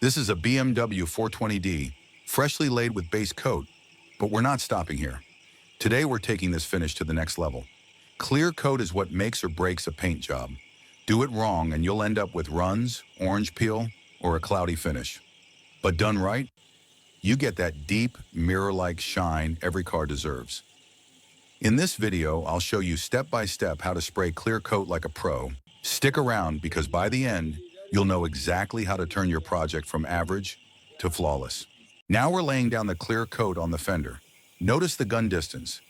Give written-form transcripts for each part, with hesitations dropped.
This is a BMW 420D, freshly laid with base coat, but we're not stopping here. Today we're taking this finish to the next level. Clear coat is what makes or breaks a paint job. Do it wrong and you'll end up with runs, orange peel, or a cloudy finish. But done right, you get that deep, mirror-like shine every car deserves. In this video, I'll show you step by step how to spray clear coat like a pro. Stick around because by the end, you'll know exactly how to turn your project from average to flawless. Now we're laying down the clear coat on the fender. Notice the gun distance,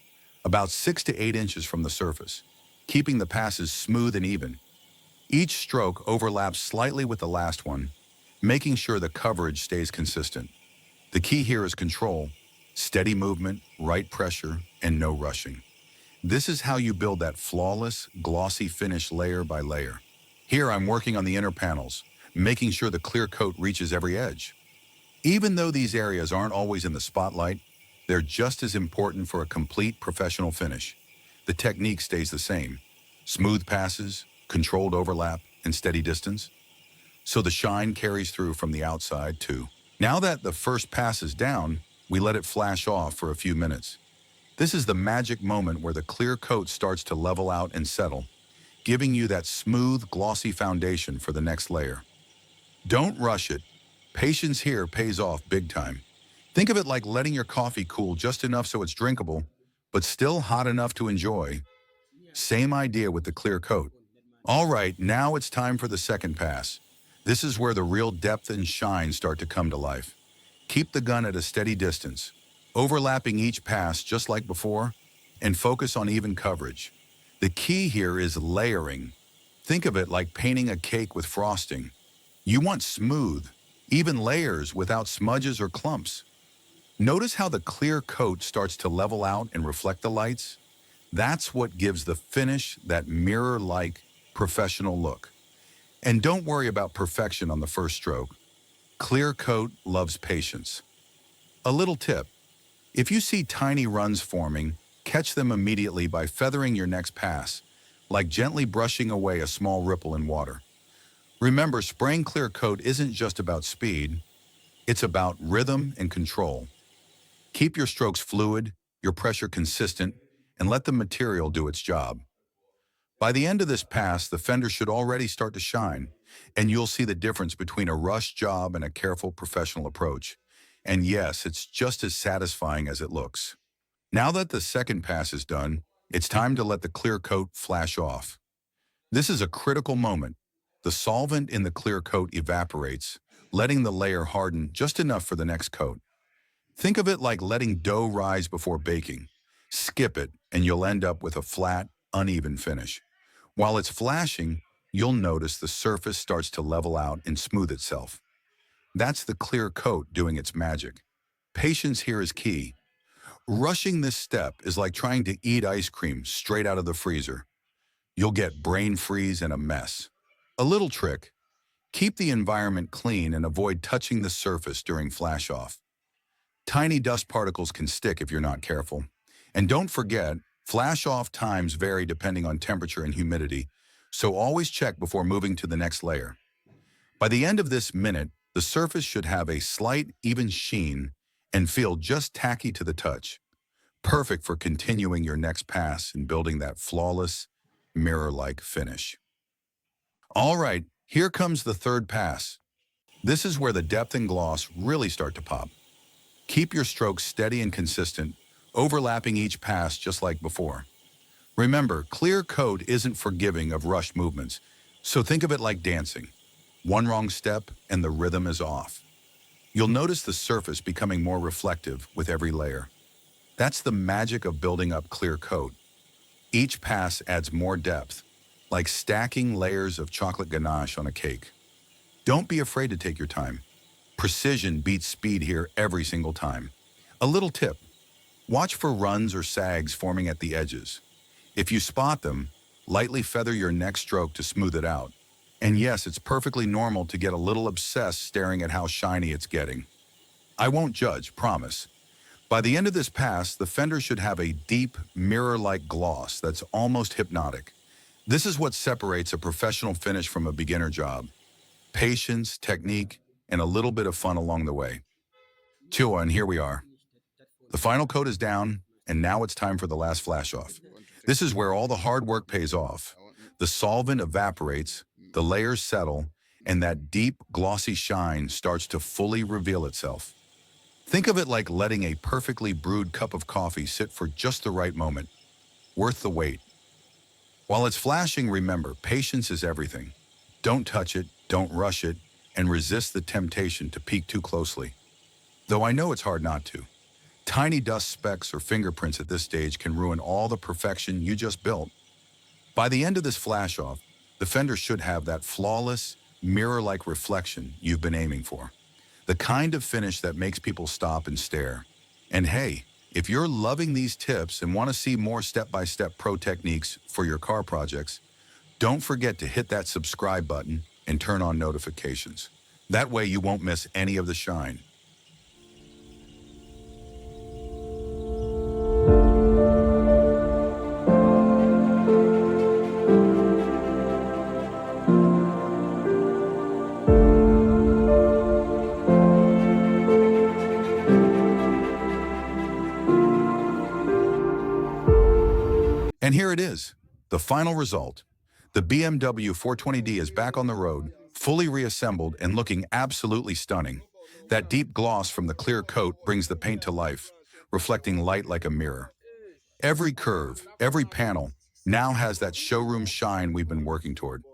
about 6 to 8 inches from the surface, keeping the passes smooth and even. Each stroke overlaps slightly with the last one, making sure the coverage stays consistent. The key here is control, steady movement, right pressure, and no rushing. This is how you build that flawless, glossy finish layer by layer. Here I'm working on the inner panels, making sure the clear coat reaches every edge. Even though these areas aren't always in the spotlight, they're just as important for a complete professional finish. The technique stays the same. Smooth passes, controlled overlap, and steady distance. So the shine carries through from the outside too. Now that the first pass is down, we let it flash off for a few minutes. This is the magic moment where the clear coat starts to level out and settle, giving you that smooth, glossy foundation for the next layer. Don't rush it. Patience here pays off big time. Think of it like letting your coffee cool just enough so it's drinkable, but still hot enough to enjoy. Same idea with the clear coat. All right, now it's time for the second pass. This is where the real depth and shine start to come to life. Keep the gun at a steady distance, overlapping each pass just like before, and focus on even coverage. The key here is layering. Think of it like painting a cake with frosting. You want smooth, even layers without smudges or clumps. Notice how the clear coat starts to level out and reflect the lights? That's what gives the finish that mirror-like professional look. And don't worry about perfection on the first stroke. Clear coat loves patience. A little tip: if you see tiny runs forming, catch them immediately by feathering your next pass, like gently brushing away a small ripple in water. Remember, spraying clear coat isn't just about speed, it's about rhythm and control. Keep your strokes fluid, your pressure consistent, and let the material do its job. By the end of this pass, the fender should already start to shine, and you'll see the difference between a rushed job and a careful professional approach. And yes, it's just as satisfying as it looks. Now that the second pass is done, it's time to let the clear coat flash off. This is a critical moment. The solvent in the clear coat evaporates, letting the layer harden just enough for the next coat. Think of it like letting dough rise before baking. Skip it, and you'll end up with a flat, uneven finish. While it's flashing, you'll notice the surface starts to level out and smooth itself. That's the clear coat doing its magic. Patience here is key. Rushing this step is like trying to eat ice cream straight out of the freezer. You'll get brain freeze and a mess. A little trick: keep the environment clean and avoid touching the surface during flash off. Tiny dust particles can stick if you're not careful. And don't forget, flash off times vary depending on temperature and humidity, so always check before moving to the next layer. By the end of this minute, the surface should have a slight, even sheen and feel just tacky to the touch. Perfect for continuing your next pass and building that flawless, mirror-like finish. All right, here comes the third pass. This is where the depth and gloss really start to pop. Keep your strokes steady and consistent, overlapping each pass just like before. Remember, clear coat isn't forgiving of rushed movements, so think of it like dancing. One wrong step and the rhythm is off. You'll notice the surface becoming more reflective with every layer. That's the magic of building up clear coat. Each pass adds more depth, like stacking layers of chocolate ganache on a cake. Don't be afraid to take your time. Precision beats speed here every single time. A little tip: watch for runs or sags forming at the edges. If you spot them, lightly feather your next stroke to smooth it out. And yes, it's perfectly normal to get a little obsessed staring at how shiny it's getting. I won't judge, promise. By the end of this pass, the fender should have a deep, mirror-like gloss that's almost hypnotic. This is what separates a professional finish from a beginner job: patience, technique, and a little bit of fun along the way. Chua, and here we are. The final coat is down, and now it's time for the last flash off. This is where all the hard work pays off. The solvent evaporates, the layers settle, and that deep, glossy shine starts to fully reveal itself. Think of it like letting a perfectly brewed cup of coffee sit for just the right moment, worth the wait. While it's flashing, remember, patience is everything. Don't touch it, don't rush it, and resist the temptation to peek too closely. Though I know it's hard not to. Tiny dust specks or fingerprints at this stage can ruin all the perfection you just built. By the end of this flash-off, the fender should have that flawless, mirror-like reflection you've been aiming for. The kind of finish that makes people stop and stare. And hey, if you're loving these tips and want to see more step-by-step pro techniques for your car projects, don't forget to hit that subscribe button and turn on notifications. That way you won't miss any of the shine. And here it is, the final result. The BMW 420D is back on the road, fully reassembled and looking absolutely stunning. That deep gloss from the clear coat brings the paint to life, reflecting light like a mirror. Every curve, every panel, now has that showroom shine we've been working toward.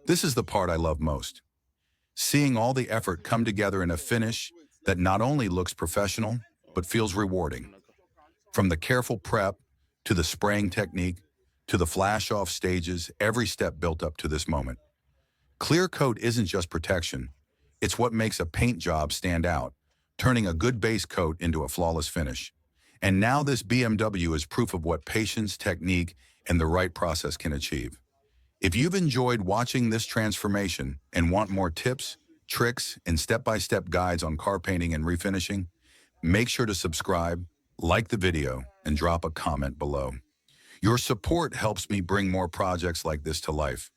This is the part I love most. Seeing all the effort come together in a finish that not only looks professional, but feels rewarding. From the careful prep, to the spraying technique, to the flash-off stages, every step built up to this moment. Clear coat isn't just protection, it's what makes a paint job stand out, turning a good base coat into a flawless finish. And now this BMW is proof of what patience, technique, and the right process can achieve. If you've enjoyed watching this transformation and want more tips, tricks, and step-by-step guides on car painting and refinishing, make sure to subscribe, like the video, and drop a comment below. Your support helps me bring more projects like this to life.